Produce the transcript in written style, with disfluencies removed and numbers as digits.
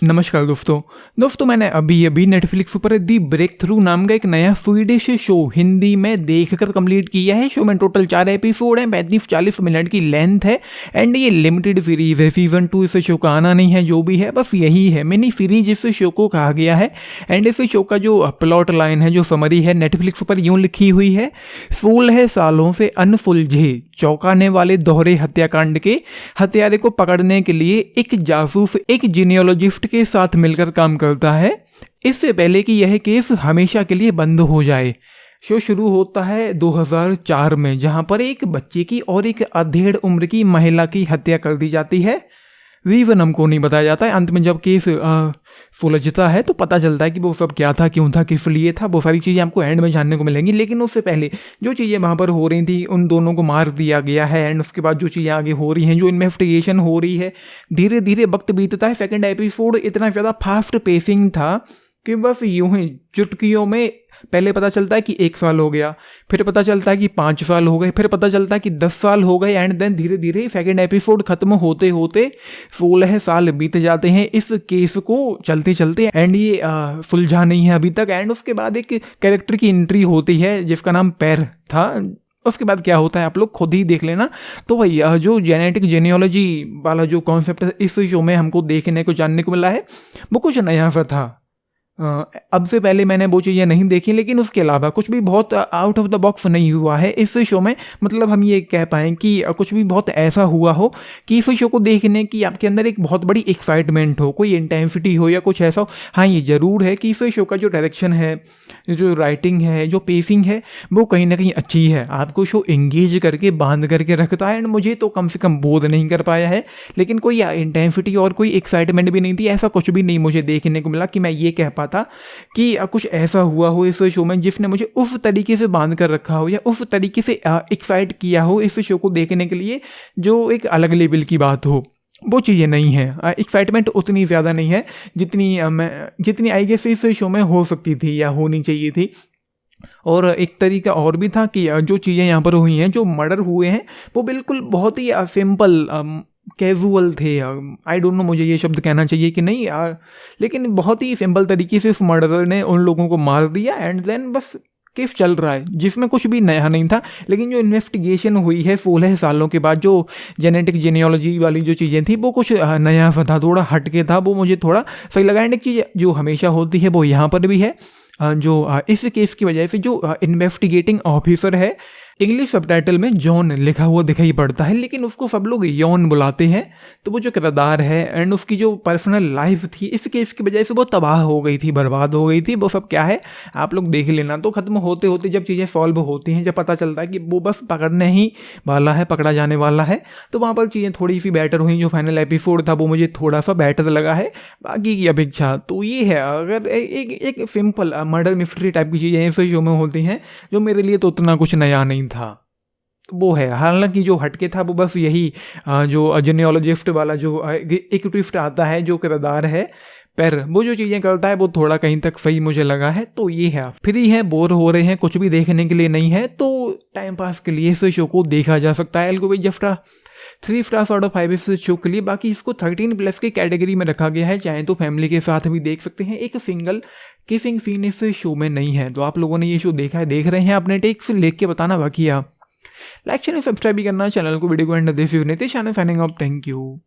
नमस्कार दोस्तों मैंने अभी नेटफ्लिक्स पर दी ब्रेक थ्रू नाम का एक नया स्वीडिश शो हिंदी में देखकर कंप्लीट किया है। शो में टोटल 4 एपिसोड हैं, 35-40 मिनट की लेंथ है एंड ये लिमिटेड सीरीज है। सीजन 2 इस शो का आना नहीं है, जो भी है बस यही है, मिनी सीरीज इस शो को कहा गया है। एंड इस शो का जो प्लॉट लाइन है, जो समरी है, नेटफ्लिक्स पर यूँ लिखी हुई है। 16 सालों से अनसुलझे चौंकाने वाले दोहरे हत्याकांड के हत्यारे को पकड़ने के लिए एक जासूस एक जीनियोलॉजिस्ट के साथ मिलकर काम करता है, इससे पहले कि यह केस हमेशा के लिए बंद हो जाए। शो शुरू होता है 2004 में, जहां पर एक बच्चे की और एक अधेड़ उम्र की महिला की हत्या कर दी जाती है। रीजन हमको नहीं बताया जाता है। अंत में जब केस सुलझता है तो पता चलता है कि वो सब क्या था, क्यों था, किस लिए था। वो सारी चीज़ें आपको एंड में जानने को मिलेंगी। लेकिन उससे पहले जो चीज़ें वहाँ पर हो रही थी, उन दोनों को मार दिया गया है। एंड उसके बाद जो चीज़ें आगे हो रही हैं, जो इन्वेस्टिगेशन हो रही है, धीरे धीरे वक्त बीतता है। सेकंड एपिसोड इतना ज़्यादा फास्ट पेसिंग था कि बस यूं ही चुटकियों में पहले पता चलता है कि 1 साल हो गया, फिर पता चलता है कि 5 साल हो गए, फिर पता चलता है कि 10 साल हो गए। एंड देन धीरे धीरे सेकंड एपिसोड खत्म होते होते 16 साल बीत जाते हैं इस केस को चलते चलते। एंड ये सुलझा नहीं है अभी तक। एंड उसके बाद एक कैरेक्टर की एंट्री होती है जिसका नाम पैर था। उसके बाद क्या होता है आप लोग खुद ही देख लेना। तो भाई जो जेनेटिक जेनियोलॉजी वाला जो कॉन्सेप्ट है इस शो में हमको देखने को जानने को मिला है, वो कुछ नया सा था। अब से पहले मैंने वो चीज़ें नहीं देखी, लेकिन उसके अलावा कुछ भी बहुत आउट ऑफ द बॉक्स नहीं हुआ है इस शो में। मतलब हम ये कह पाएँ कि कुछ भी बहुत ऐसा हुआ हो कि इस शो को देखने की आपके अंदर एक बहुत बड़ी एक्साइटमेंट हो, कोई इंटेंसिटी हो या कुछ ऐसा हो। हाँ, ये ज़रूर है कि इस शो का जो डायरेक्शन है, जो राइटिंग है, जो पेसिंग है, वो कहीं ना कहीं अच्छी है। आपको शो एंगेज करके बांध करके रखता है। एंड मुझे तो कम से कम बोध नहीं कर पाया है, लेकिन कोई इंटेंसिटी और कोई एक्साइटमेंट भी नहीं थी। ऐसा कुछ भी नहीं मुझे देखने को मिला कि मैं ये कह था कि कुछ ऐसा हुआ हो इस शो में जिसने मुझे उस तरीके से बांध कर रखा हो या उस तरीके से एक्साइट किया हो इस शो को देखने के लिए, जो एक अलग लेवल की बात हो। वो चीज़ें नहीं है। एक्साइटमेंट उतनी ज़्यादा नहीं है जितनी आई गेस इस शो में हो सकती थी या होनी चाहिए थी। और एक तरीका और भी था कि जो चीज़ें यहाँ पर हुई हैं, जो मर्डर हुए हैं, वो बिल्कुल बहुत ही सिंपल कैजुअल थे। आई डोंट नो मुझे ये शब्द कहना चाहिए कि नहीं, लेकिन बहुत ही सिंपल तरीके से उस मर्डरर ने उन लोगों को मार दिया। एंड देन बस केस चल रहा है जिसमें कुछ भी नया नहीं था। लेकिन जो इन्वेस्टिगेशन हुई है 16 सालों के बाद, जो जेनेटिक जेनियोलॉजी वाली जो चीज़ें थी, वो कुछ नया था, थोड़ा हटके था। वो मुझे थोड़ा सही लगा। एंड एक चीज़ जो हमेशा होती है वो यहाँ पर भी है, जो इस केस की वजह से जो इन्वेस्टिगेटिंग ऑफिसर है, इंग्लिश सबटाइटल में जॉन लिखा हुआ दिखाई पड़ता है, लेकिन उसको सब लोग यौन बुलाते हैं। तो वो जो किरदार है एंड उसकी जो पर्सनल लाइफ थी, इस केस की वजह से वो तबाह हो गई थी, बर्बाद हो गई थी। वो सब क्या है आप लोग देख लेना। तो खत्म होते होते जब चीज़ें सॉल्व होती हैं, जब पता चलता है कि वो बस पकड़ने ही वाला है, पकड़ा जाने वाला है, तो वहाँ पर चीज़ें थोड़ी सी बेटर हुई। जो फाइनल एपिसोड था वो मुझे थोड़ा सा बेटर लगा है बाकी की अपेक्षा। तो ये है, अगर एक सिंपल मर्डर मिस्ट्री टाइप की चीज़ें इस शो में होती हैं, जो मेरे लिए तो उतना कुछ नया नहीं था, तो वो है। हालांकि जो हटके था वो बस यही, जो जेनियोलॉजिस्ट वाला जो एक ट्विस्ट आता है, जो किरदार है पर वो जो चीज़ें करता है वो थोड़ा कहीं तक सही मुझे लगा है। तो ये है, फ्री है, बोर हो रहे हैं, कुछ भी देखने के लिए नहीं है, तो टाइम पास के लिए इस शो को देखा जा सकता है। एल्गो जफ्टा 3 स्टार्स आउट ऑफ 5 इस शो के लिए। बाकी इसको 13+ की कैटेगरी में रखा गया है, चाहे तो फैमिली के साथ भी देख सकते हैं। एक सिंगल किसिंग सीन इस शो में नहीं है। तो आप लोगों ने ये शो देखा है, देख रहे हैं, अपने टेक्स लिख के बताना। बाकी आप लाइक, चैनल सब्सक्राइब भी करना, चैनल को, वीडियो को and this Nitish signing off. Thank you.